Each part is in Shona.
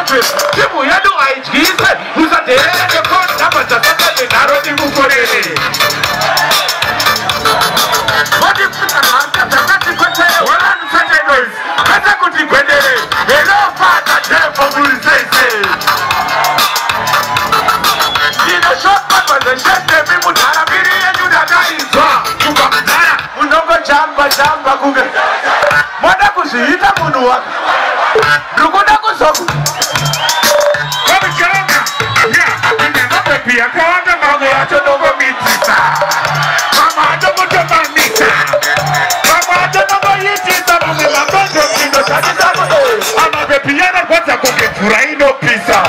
Timu yadu aijize usatereke kwa nama zasaka nenarodi mukorele Wadi pita nanta takati kote wala nusate noise Kata kuti kwendele Hello fata tempo bulsese Nino shotman wazeshete mimu tarabiri yenyu dagaizwa Kuka mdara unongo jamba kuge Mwada kushihita munu waka Rukuna kusoku Wadi keranga Ya, nina pepi ya kawanda mange ya chodogo mitisa Mama adogo toba mita Mama adogo yitisa Mame makonjo kindo chadisa Ama pepi ya na kwata kuke furaino pisa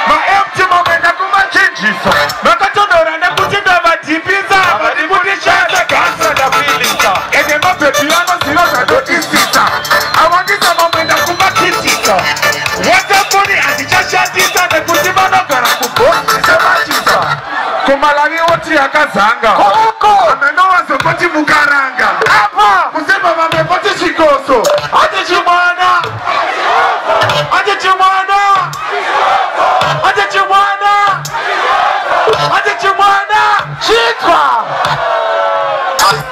Ma emchi mame na kuma chinjisa Makatodora na kutinda matipiza Madibutisha kansa na filisa Ene ma pepi ya no silo na dotisisa Awangisa mame na kuma kitisa Wataponi azijashatisa na kutimano karakubo Sebachisa Kumalagi oti akazanga Koko Amenoa sopoti mukaranga Apa Kusema mame poti chikoso Ate chumana Ate chumana Ate chumana Ate chumana Chitwa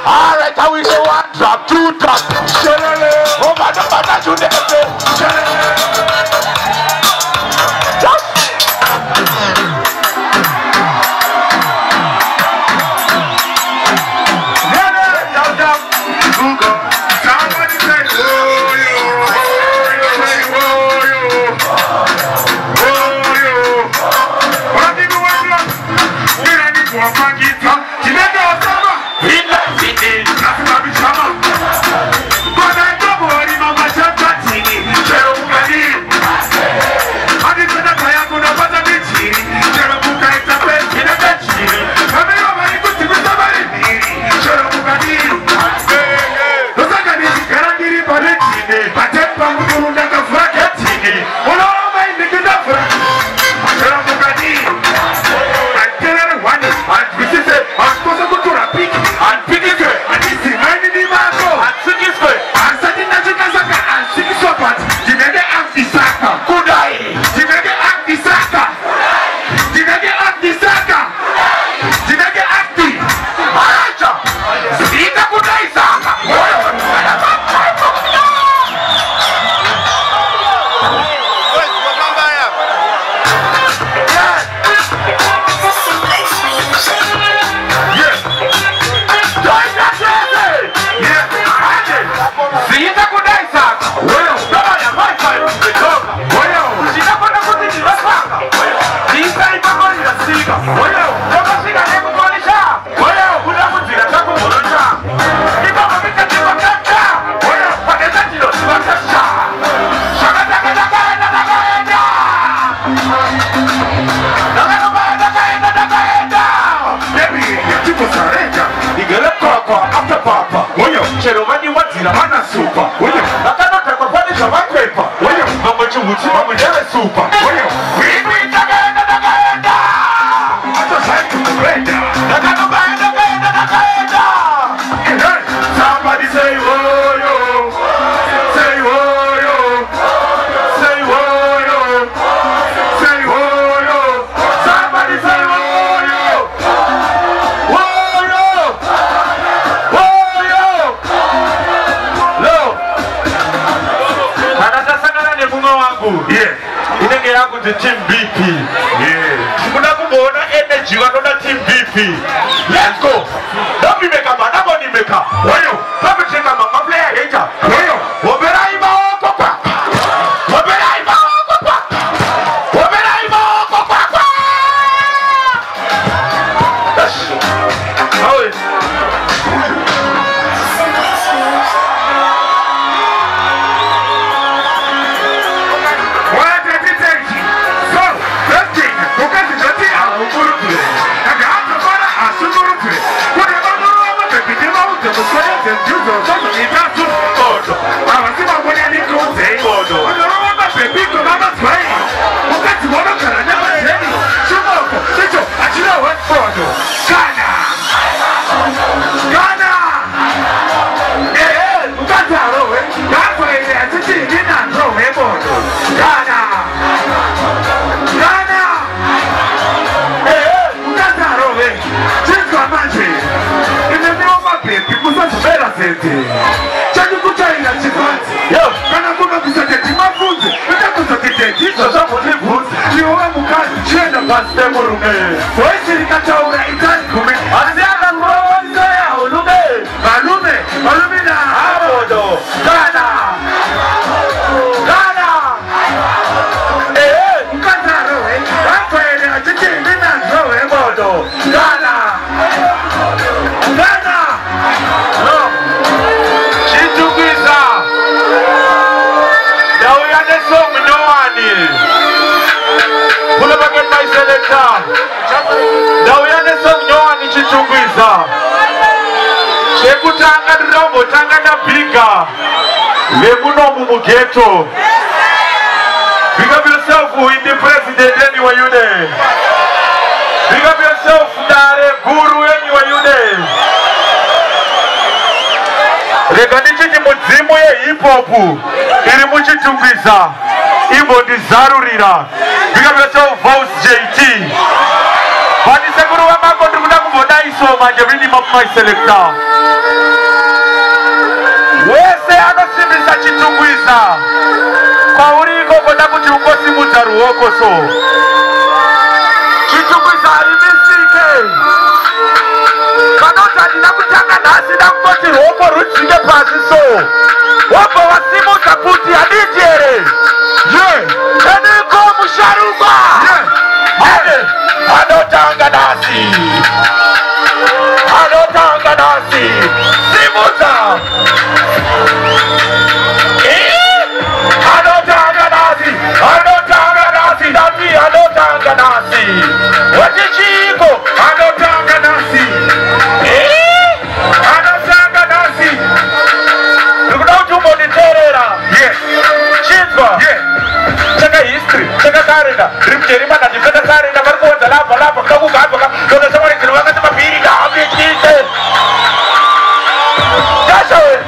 Alright, I wish you one drop, two drop Shelele Oh, bada chudebe Shelele the team BP. Yeah. Kuna energy wanoda team BP. Let's go. Don't be maker man, I'm only maker. Wayo, don't be maker man, my player hater. Wayo, wabera ima okokwa. Wabera ima okokwa. Wabera ima okokwa. That's how it. Vera sente. Chani kuchaina chifanzi. Yo, kana kuna kusaketi mafunzi. Kuta kusaketi hizo za kulifunzi. Niwa mukani chenda paste murume. Wezi likataura itani kume. Aziana mroza ya ulume. Malume, malumina abodo. Gana. Gana. Mkata rowe. Wakwele achiti mina rowe bodo. Gana. Gana. No. Chitukiza. Dauyane song no one. Pull up again my selector. Dauyane song no one chitukiza. Chekutanga drombo tanga na biga. Lemuno mumugeto. Pick up yourself in the president anywhere you there. Pick up yourself Dare Guru anywhere you there. Reganichi mudzimu ye hip hop iri muchitumbisa imbo ndizarurira. Pick up yourself Voice JT. Bani sekuru wa mako ndikuda kumbona iso manje vini my selector. Wese anosimbisa chitumbisa. Kauriko kona kuti ukosimudza ruoko so. Chitumbisa imisike. Kanota ndinakutanga nhasi ndakutoti ruoko rudzike pasi so. Wobva wasimudza kuti handiti here. Ye, eniko musharukwa. Ane, anotanga nhasi. Anotanga nhasi. Simudza. Anotanga nasi. Wachichiko. Anotanga nasi. Anotanga nasi. Nikuda utumbo niterera. Yes. Chitwa. Yes. Chaka history. Chaka karenda. Ripcherima na difenda karenda. Markuwa lapa. Kaku kapa. Kona samari kiluwaka tima piri ka. Ambi chite. Jashawe.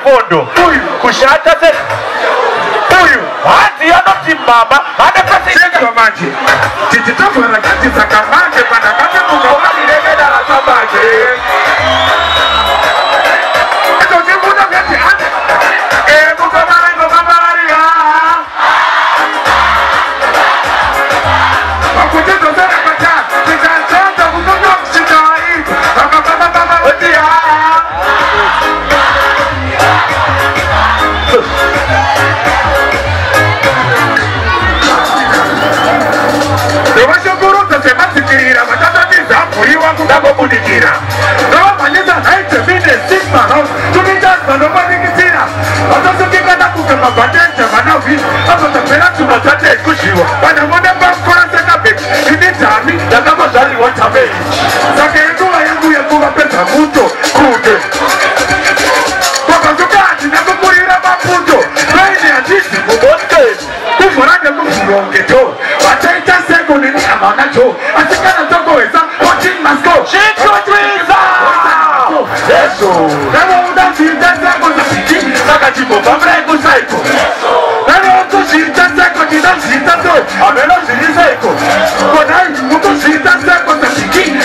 Pondo kushata se huyu hadi anotimama anapasika manje tititofana kati sakamanje pana kati kutoka direga la sabaje eto jibuda kati kukamari akutito sana kata titachanta kutoka kusitai Kudikira. No manita haite mine sigma no. Tumija no manikitira. Otoso kikata kukema batente manavi. Otoso pera tumatate kushiwa. Wana mwone mbakura seka bitch. Ini tami yakama zali watame. Sake yunguwa yangu yakuwa pesa muto kude. Kwa zukati na kukurira maputo. Raini ya jisi mubote. Kufurade kufurongeto. Wataita seko nini amanacho. Asikana toko weza. Chico Prayzer! Eso! Nano udachita sako za piti. Saka chico pamreko saiko. Nano utoshita sako chita shita to. Ameno shiri saiko. Konai utoshita sako za piti.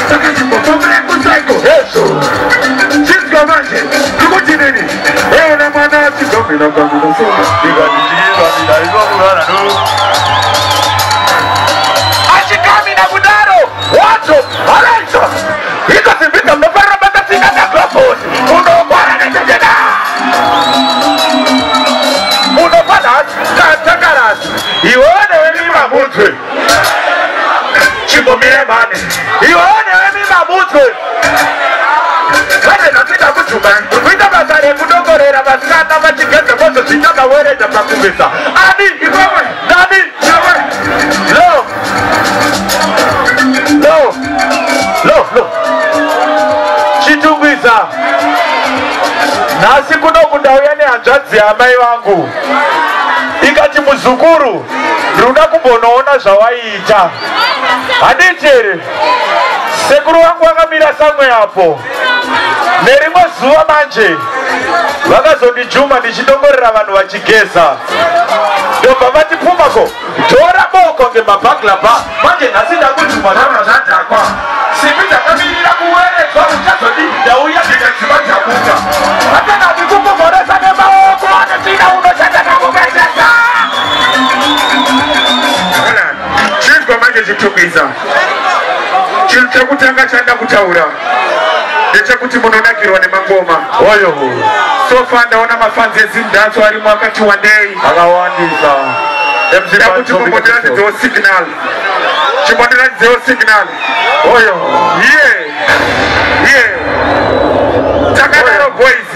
Achikamina kudaro wacho alaiso ikasivika mnofara bakatina taklapos unokwana netejena unofanas katakaras ione wemima mutwe chibomire mane ione wemima mutwe kane nasita kuchuma kuita basare kudongorera basikana vachigeze mozo zvinyaka weredza pakuvisa ani iwewe nani nawe lo chitungwiza nhasi kuno kundauya nehanzvadzi yamai vangu ikati muzukuru ndinoda kumbonoona zvawaiita handichere sekuru wangu vakamira samwe apo nerimwe zuva manje vakazondijuma ndichidongorera vanhu vachigeza ndobva vati Pumacol tora boko ngemabhaglaba manje nhasi ndakujuma zvana zvadhakwa simbi dzakamirira kuweredzwa uchazoti ndauya ndikadziva dzakuka hatanati kungomhoresa nemaoko anotina unoshanda nakupedzesa chinzwa manje chitungwiza chinhu chekutanga chanda kutaura ndechekuti munonakirwa nemangoma oyo sofa ndaona mafanzi ezindatso arimo akati wandei akawandisa ndakuti mumbondiranidzewo signal chimbondiranidzewo signal oyo ye takadaro boys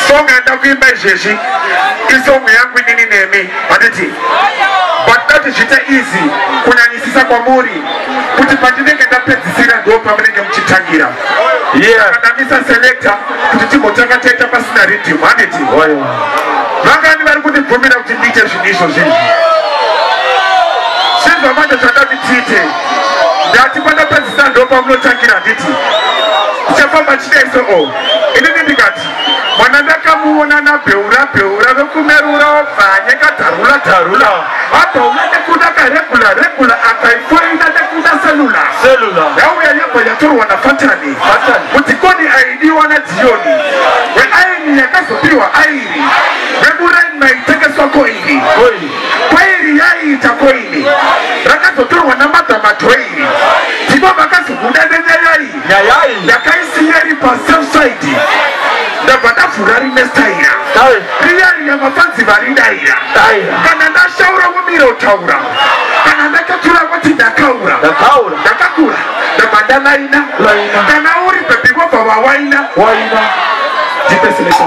song andakuimba izvezvi isongo yangu inini nemi handiti but that zviita easy kunyanyisisa kwamuri kuti pandinenge ndapedzisira ndo pamunenge muchitangira ndamisa selector kuti timbotanga taita pasina rhythm handiti vangani vari kundibvumira kuti ndiite zvinhu izvozvi chinzwa manje zvandati tiite ndati pandapedzisira ndo pamunotangira handiti tichafamba chidaiso inini ndikati mwana ndakamuona nabheura vekumerura obvanye kadharula apa unade kuda karegula akaifoina nekuda selula yauya yabva yatorwa nafatani kuti koni aidiwa nadzioni weaini yakazopiwa airi weburaini maitengeswa koini kwairi yaiita koini rakazotorwa namadhamadhoiri ndipo vakazobuda nenyayai yakaisiyeri pasefside ndabva ndavhura rine staira riyari yamafanzi varidaira kana ndashaura mumiro utaura kana ndakatura kuti ndakaura ndakakura ndabva ndalaina kana uri bebi wobva wawaina ndipeselesa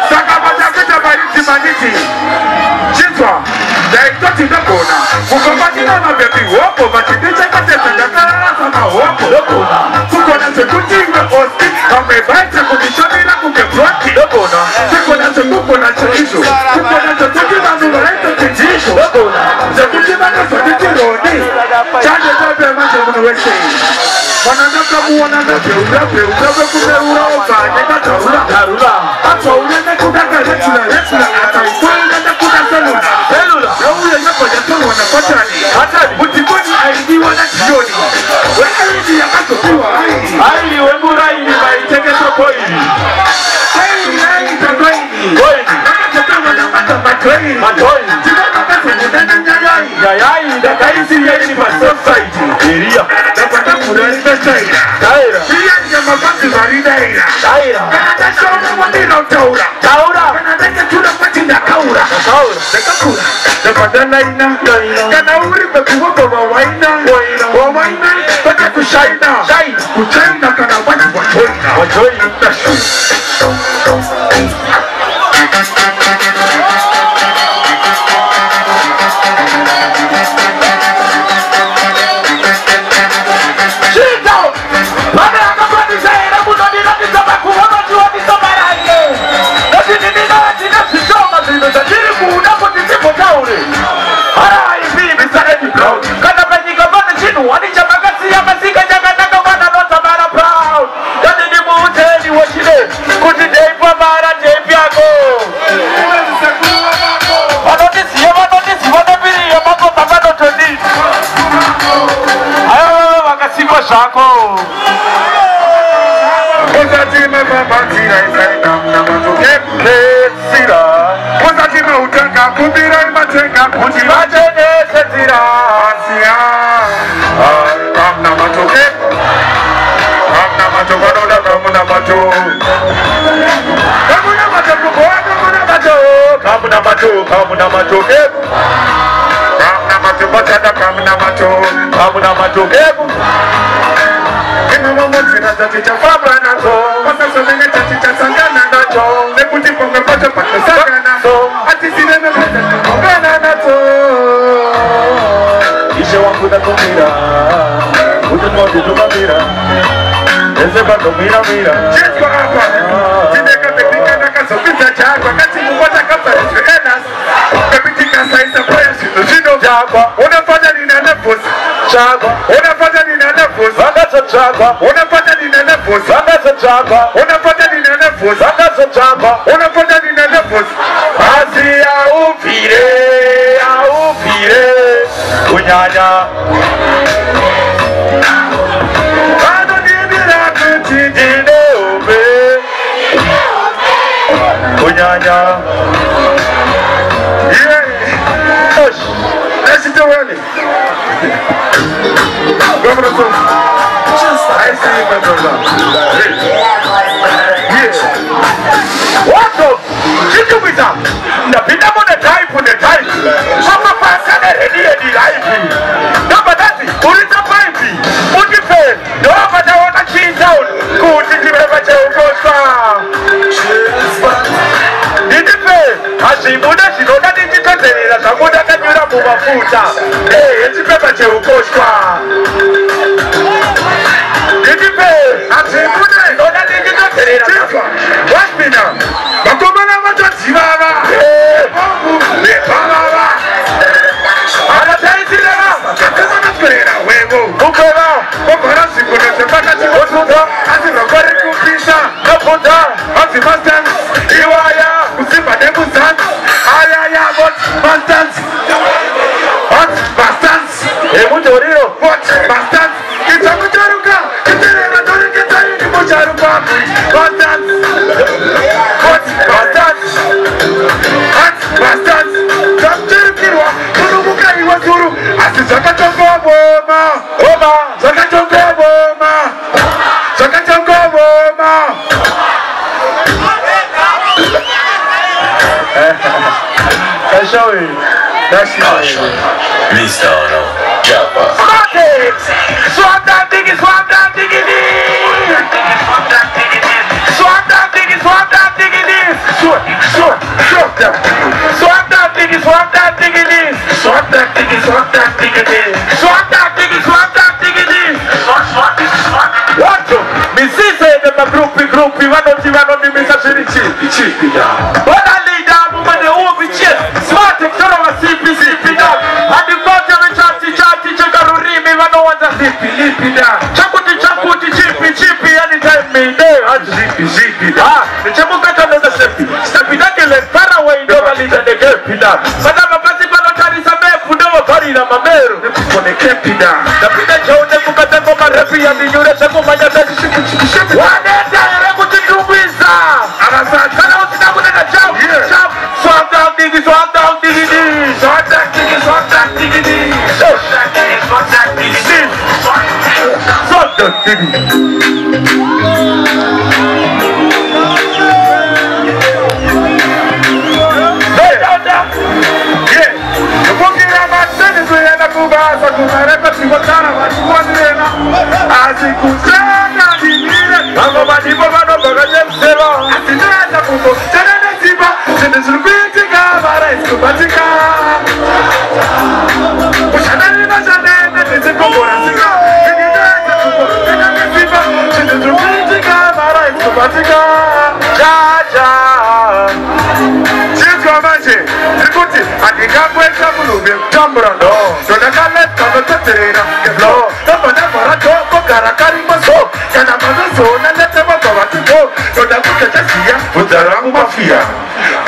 saka vatakuita varidzi manditi chinzwa ndaitoti ndagona kukombatina mabebi hopo vachindechakatedza ndakararasa mahopo kugona sekuti imwe osti vamwe vaite kundishonera kunge broti sekona sekugona chaizvo kugona sekuti vanhu vaite chinjizvo sekuti vakazoditi roni chandetapemanje munhu wese mwana ndakamuona ndabheura vekubeura obvanye kadharula abva unene kuda karegula akaifoina nekuda selula yauya yabva yatorwa nafatani kuti koni aidiwa nadzioni weaini yakazopiwa airi wemuraini vaitengeswa koini airi yaiita koini vakazotorwa namadhamadhoiri tiva vakazobuda nenyayai ndakaisiyeni pasefside iria ndabva ndavhura rine staira iyani yamafanzi varidaira kana ndashaura wandira utaura kana ndakatuda kwati ndakaura ndakakura ndabva ndalaina kana uri bekuwobva wawaina vakakushaina kuchaina kana vati wajoina zvako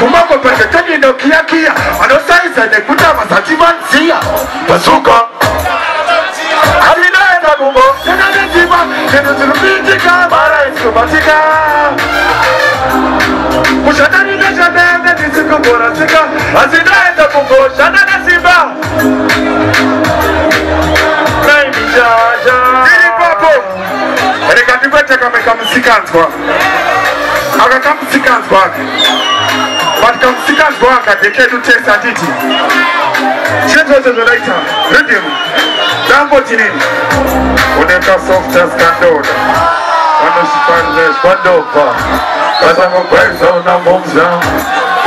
Pumacol perché te ne chia chia, ma non sai se ne puta ma sa ci manzia. Bazooker. Alina da gumbo, se non ne si va, se non si rubitica, mara in scubatica. Pushatani da jadenda di si kumbora sika, asina da gumbo, shana da si va. Baby Jah. Dili papo. Ele canti questa come musicanza. back. But come seekers back at the K to test at it. Change was the later. Rhythm. Damview. Uneka soft as candle. One she finds the Spadova. Bazooker plays on the moves down.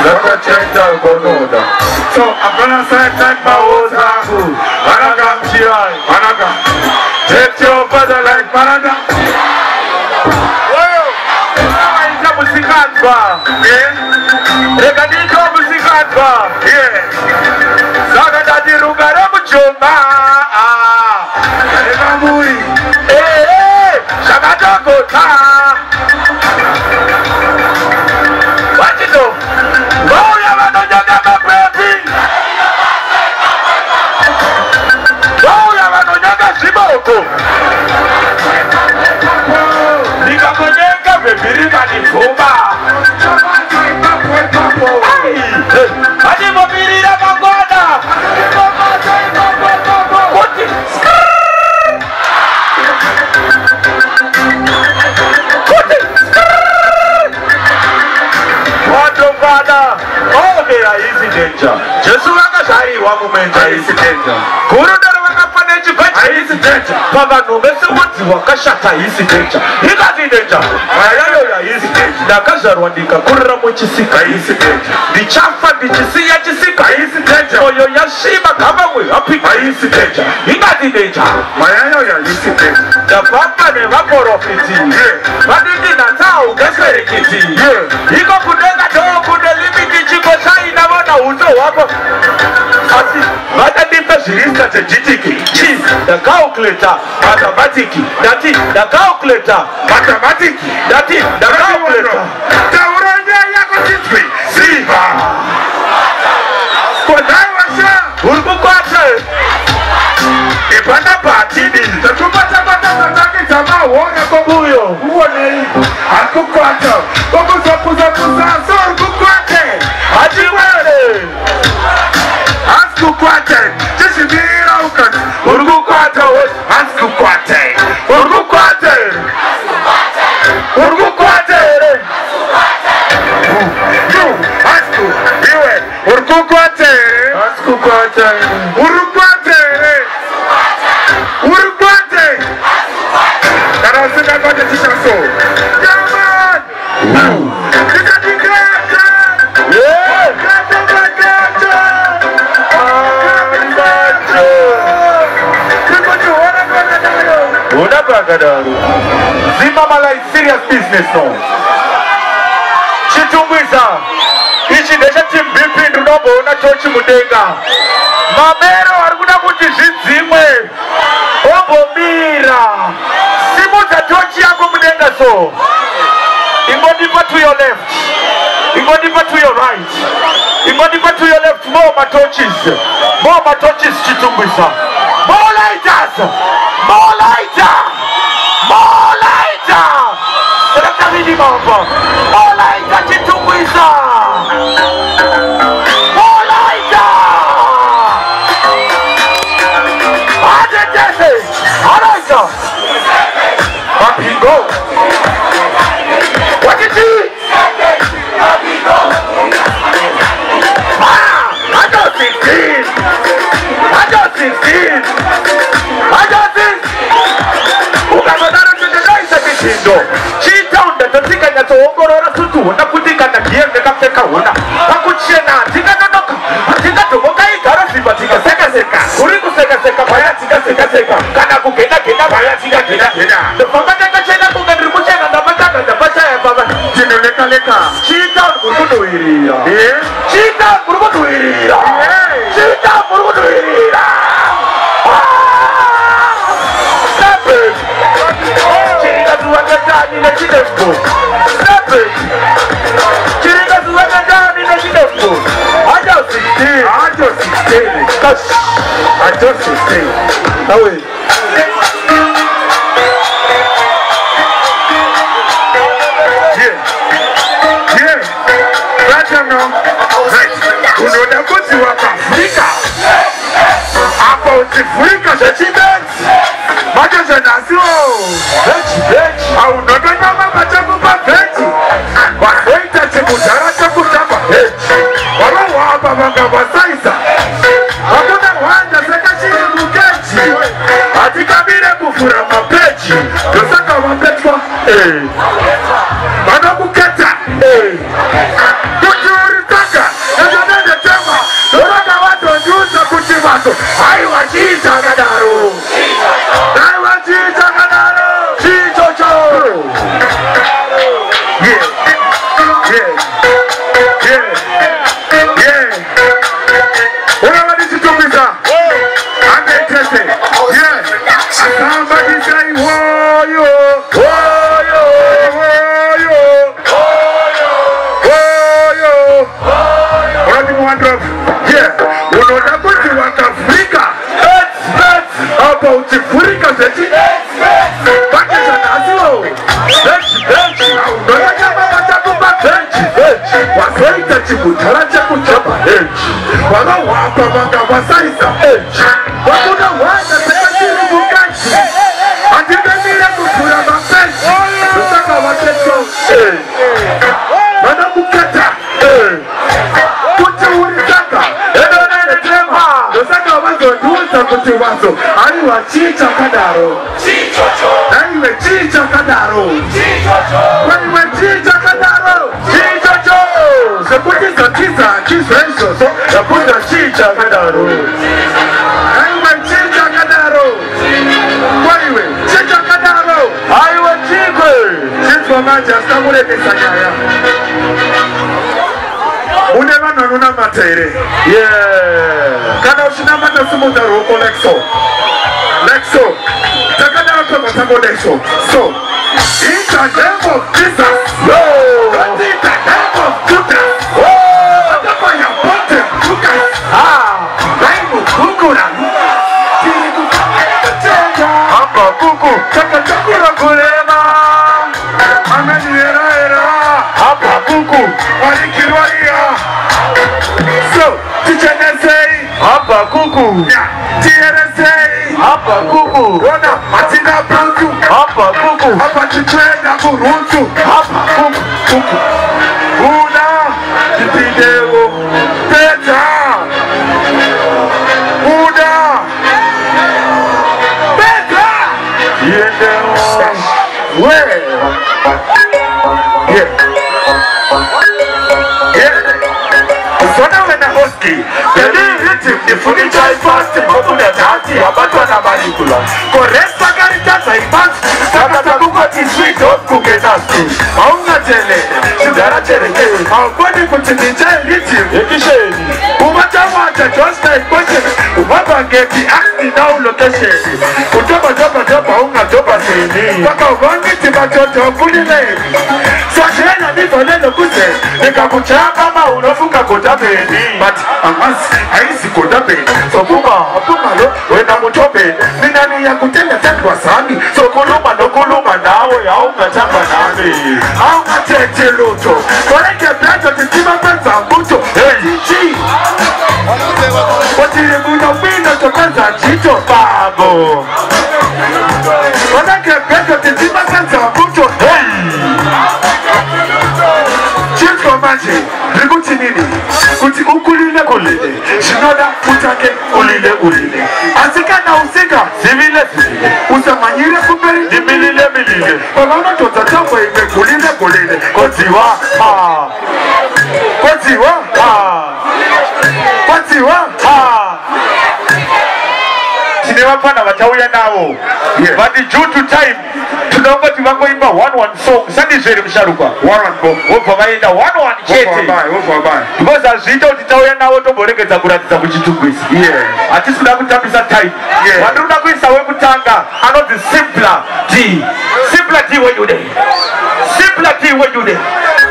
Let me check that Bonoda. So I'm gonna say that my old Haku. Managa, Chirai, Managa. Take your father like Managa. Well, I'm a music bar. Yeah. Regadito music bar. Yeah. Saga Daddy Rugara Muchoma. Regamuri. Eh, Shagadokota. What you do? Oh, you have no job, baby. Oh, you have no job, Siboko. Nikakoneka, baby, Rikani Fuma. Hey, Adi Mobili Ramagwana. Oh, they are easy danger. Just like a shy woman, I is danger. Kurudara wakapaneji bacha is danger. Papa no mese wati wakashata is danger. Hikazi danger. Ayayo ya is danger. Nakaja rwandika kurra mochisika is danger. Dichafa dichisiya chisika is danger. Oyo yashima kabawe apika is danger. Hikazi danger. Mayayo ya is danger. The papa ne waporofiti. Badidi na tao gaserekiti. Hiko kudega do kudelimi kichiko chai na wana uzo wako. Asi, bata dipa shirista chejitiki. Cheese, the calculator, mathematiki. Dati, the calculator, mathematiki. Dati, the calculator. Tauranya yako chitwi. Siva. Kwa daiwasha. Urbukwate. Ipanda patini. Tatupata mataki tama uone kobuyo. Uone hii. Akukwata. Kukuza so urbukwate. Ajiwele. Askukwate. Jishibira ukan. Urbukwate. Askukwate. Urbukwate. Urbukwate. Asku. Iwe. Urbukwate. Askukwate. Urbukwate. Urbukwate. Karasika kwate chishaso. Come on. Zimamala is serious business now. Chitumbiza. Ichi desha team BP ndunobo na chochi mudenga. Mamero arguna kuti zimwe. Obomira. Simuta chochi yako mudenga so. Ingodipa to your left. Ingodipa to your right. Ingodipa to your left. More matochis. More matochis chitumbiza. More lighters. More lighter. More lighter. Selekta mini mambo. More lighter chitumbiza. More lighter. Adetese. Alaita. Happy go. What is it? I got 16. I got 16. I got this. Ukamadara tunaisa kitindo. Chita unda tatika nyato ongorora sutu. Nakutika na kiende kapteka una. Pakuchena tika nonoka. Tika tumoka itara sipa tika seka seka. Kuriku seka seka baya tika seka seka. Kana kukena kena baya tika kena kena. Tupamata kachena kukadrimuchena ndamataka ndapata ya baba. Jino leka leka. Chita ngurukudu iria. Chita ngurukudu iria. Chita ngurukudu iria. Chiringa chinembo. Stop it. Chiringa chinembo. I just 16. I just 16. Now wait. Yeah. Right now. Right. Unaona kuti waka Afrika. Hapo Afrika sentiment. Majoza nasio. Veg. Au ndoto nyama machafu pa veg. Waita chiku chimudhara chekutamba hechi varohwapa vangavasaisa hakuna hwanda sekachiri mukechi hatikabire kuvhura mapechi ndosaka vapetwa vanokuketa kuti uri tsaka nezvanendetema ndoranga vatondiudza kuti vato haiwa chiita kadaro haiwa chiita kadaro chichocho Somebody say, whoa, yo, whoa, yo, whoa, yo, whoa, yo. What do you want to yeah, unaona kuti wakafrika about Afrika zetu baki zanazio benchi unaona kama watakupa benchi wasoita chikutara chekuchapa benchi wanawapa wangawasaisa benchi wakuna wana sekachiri mukanchi atidemire kufura mabenchi usaka wateso wanakuketa kuti uritaka edonanetema usaka wazonduza kuti wazo aiwa chicha kadaro aiwe chicha kadaro aiwe chicha kadaro chichocho sekuti zakiza chizvenzo so yakuza chicha kadaro aiwe chicha kadaro aiwe chicha kadaro aiwe chikwe chitwa manja sitamurekesanyaya une vanhu vanonamata here kana uchinamata simudza ruoko lexo takadaro tomatango lexo so in the name of Jesus not in the name of Judas atafanya pote Lucas vaimukukura hapa kuku takachakura kulema amenieraera hapa kuku walikirwaria so tichenesei hapa kuku tieresei hapa kuku ona matina brutu hapa kuku hapa chitrenda kurutu hapa kuku una kipindeo peta una peta yendeo we Sona wena hoski Yeli rhythm Ifuni chai fast Mbobuna dati Wabatwa na malikula Koresta karitasa ibansi Sakata kukoti sweet Of kukenasti Maunga tele Shudara chereke Maungoni kutini chai rhythm Ekisheni Umata wacha Just like question Umaba ngeti Akni na ulocation Kutoba unga toba seni Waka ugongi tiba toto Kulile Swashena nipo neno kuse Nikakuchapa unofuka kotapeni but amasi haisi kotapeni so kuma lo wena mutope minani ya kutenda tendwa sami so kuluma nawe au ngatamba nami au ngatete luto koleke plato titima kwanza mbuto chichi watire muda wino tokanza chito babo koleke plato titima kwanza mbuto chito manje Rikuti nini? Kuti ukulile kulile Shinoda utake ulile Asika na usika Sivile Usamanyire kuperi Dimilile Wagana totatambo ime kulile Kotiwa Sinewapana watauya nao But due to time Tunaomba tiwango imba 1-1 song Sandi zere msharuka 1-1 Wofa maenda 1-1 chete Because azita utitauya nao Tomboreke za kuratiza kuchitungwisi Ati suna kutambisa time Wadruna kuisa we kutanga Ano the simpler D Simpler D when you there Simpler D when you there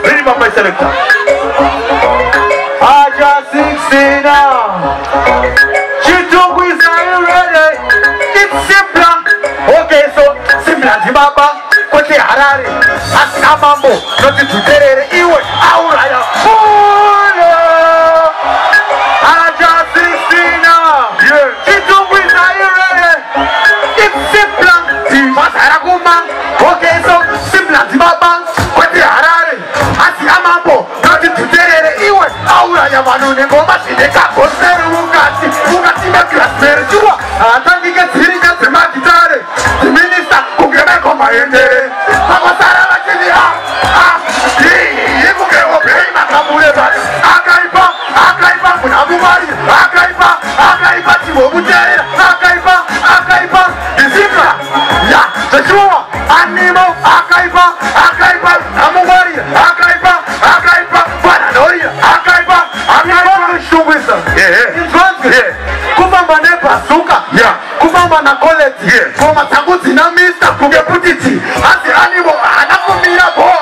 Really my selector Aja 16 Chitungwisi are you ready? It's simpler Okay so simpler Baba, kote harare, asina mambo, noti tuterere, iwe, auraya, fulo, aja 16, chitungu is are you ready? It's simpler, masara kuma, okay so, simpler Baba, kote harare, asina mambo, noti atandike dzirika dzemagitare dziminista kungeneko maendere vakasara vachiti ikungeobhei makamure vati akaipa munhamumari akaipa chivokuteera akaipa isimba ya zveshuwa animo akaipa namumari akaipa vananoria akaipa kushungwisa inzwanzi kufamba nebhazuka kufamba nakoleji ngoma dzangu dzina mista kunge kutiti asi animo haana kumira bo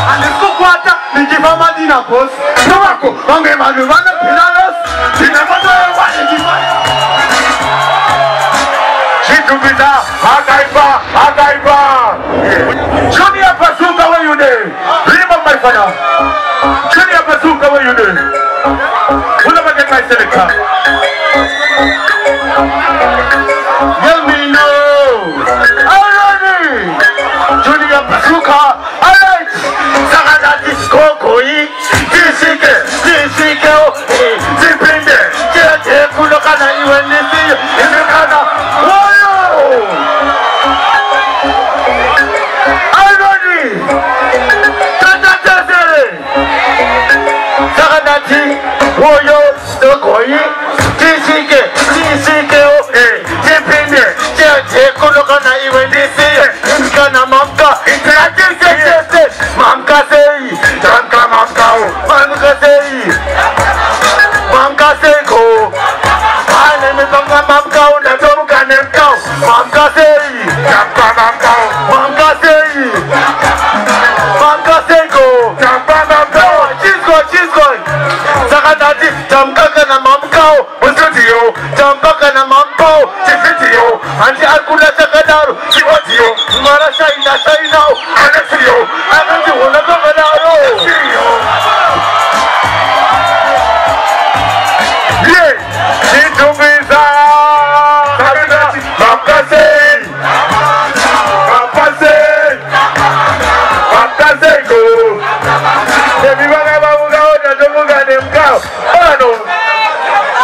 handisikukwata ndichifamba ndina bosi novako vamwe vanhu vanopiralos ndinamatoewaneifa chitumbisa akaipa Junior Bazooker, where you there? Remember my father. Junior Bazooker, where you there? We'll never get my selector. Let me know. Alright. Junior Bazooker. Alright. Sagada disco koi. Disike. Zipinde. Jete kulokana iwenisi. Inekana. Woyo stokoi tisike tipinde tete kulokana iwendisi kana mamka itakise mamka sei tanka mamka sei ko ane me tanka mamka na tomuka nemka mamka sei tanka mamka sei ko tanka chisko Sakadati, Tamkaka na Mamkao, Musutio, Tamkaka na Mampo, Tifitio, and the Akula Sakadaru, Chiwatio, Marasha in the Saino, Alessio, and the Wunakavaro. Yea, Chitumisa, Sakadati, Mamkase, Mamkaseko,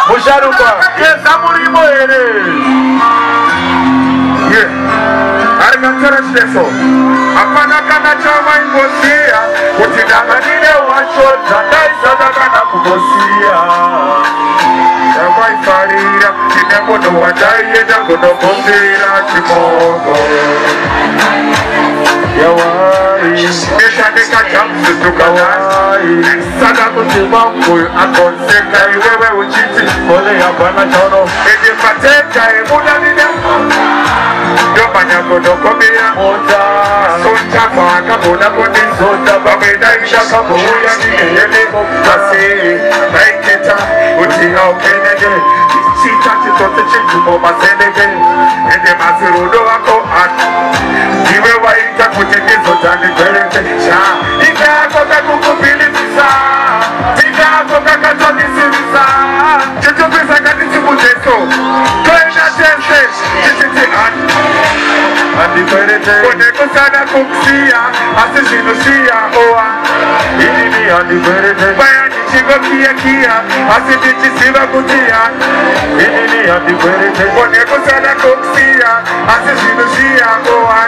Musharupa, yes, Amurimo ere. Yeah, Argantara Steso. Apana kana chama imbosia, utidamanile wacho tandai sadakana kubosia. Yawai farira, kinemo no wadai yeda kono kondira chimogo. Yawai, neka jamsu tukawai. Sada kutimambu akonseka iwewe uchiti kole ya bwana chono. Edi pateka emuda nina. Yomanya kono komia moja. Sonja mwaka muna kondi sonja. Bameda isha kamuya niyele. Kasi, naikita, utia ukenege. Chita chitote chitumo masenege. Ede masirudo wako ati. Iwe waita kutekezo jani kwereke. Sha, ika koka kukupili sisa. Ika koka katoni sisa. Chitu pisa katisi mujeso. Kwena tese. Chichiti ati. Adi kwereke. Kone kusana kumsia. Asishinusia oa. Ini ni adi kwereke. Baya nichingo kia. Asitichi siva kutia. Ini ni adi kwereke. Kone kusana kumsia. Asishinusia oa.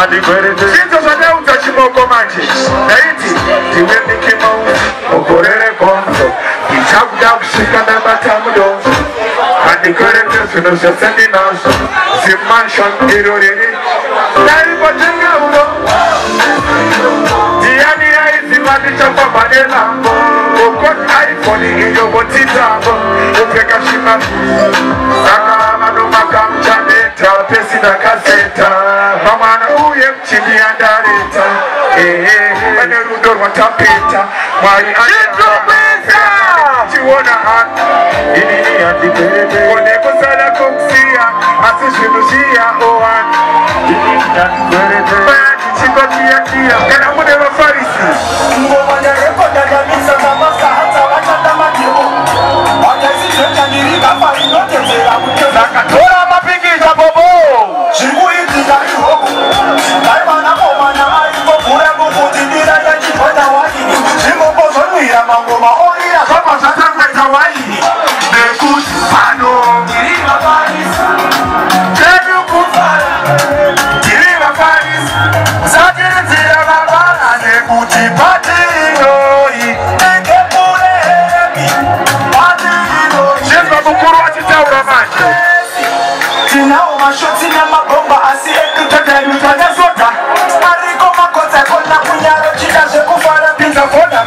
Adi kwereke. Shinzo zane utachimoko manji. Naiti. Tiwe mikimo. Okorere konzo. Ichabuda kushika na batamudo. Adi kwereke. Sunosha sendi naso. Zimanshon iroriri. Nari potenga uno. Diani aizi madichapa badela. Okot iPhone iyo botitabo. Upeka shima. Saka manu makamchaneta. Pesi na kaseta. Mamana uye mchini andareta. Mene rudor watapeta. Mari andareta. Chiwona hana. Inini andiperete. Kone kusala kumsia. Asishinushia oan. Inini andiperete. Mani chiko kia. Kana mune wafarisi. Ngomanya rekoda ya misa na masa hata wakata makimu. Wakasi jocha nirika fari note zera muteza. Nakatora mapikisha bobo. Chimu iti gari hoku. Daimana komana aiko kure mukutindira ya chikota wakini. Chimu bozo nuira mangoma oira. Kama sasa mweta wakini. kuti pano tiri vafarisi tedu kufara tiri vafarisi musatiridzira vavana nekuti patinoi nekepuremi patinoi zvinzwa mukuru achitaura manje tinawo mashoti nemabhomba asi ekutotaimitwa nezodha ariko makodza kona kunyaro chita zvekufara pinza foda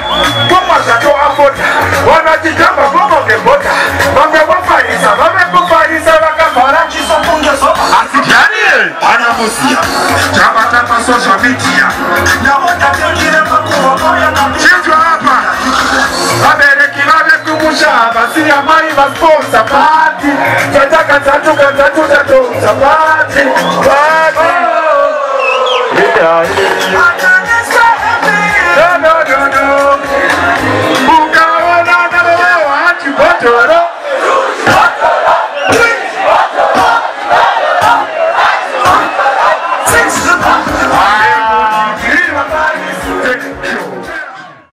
kumwa zvato afoda wanachitamba bomo ngebhodha vamwe vofarisa vamwe kufarisa vakavhara chiso kunge zoba asi daniel anamuziya tavatapa social media navotatekire makuvakoyachinzwa apa vabereki vave kumusha vasiya mai vasponsa pati tatakadzatuka sapati pati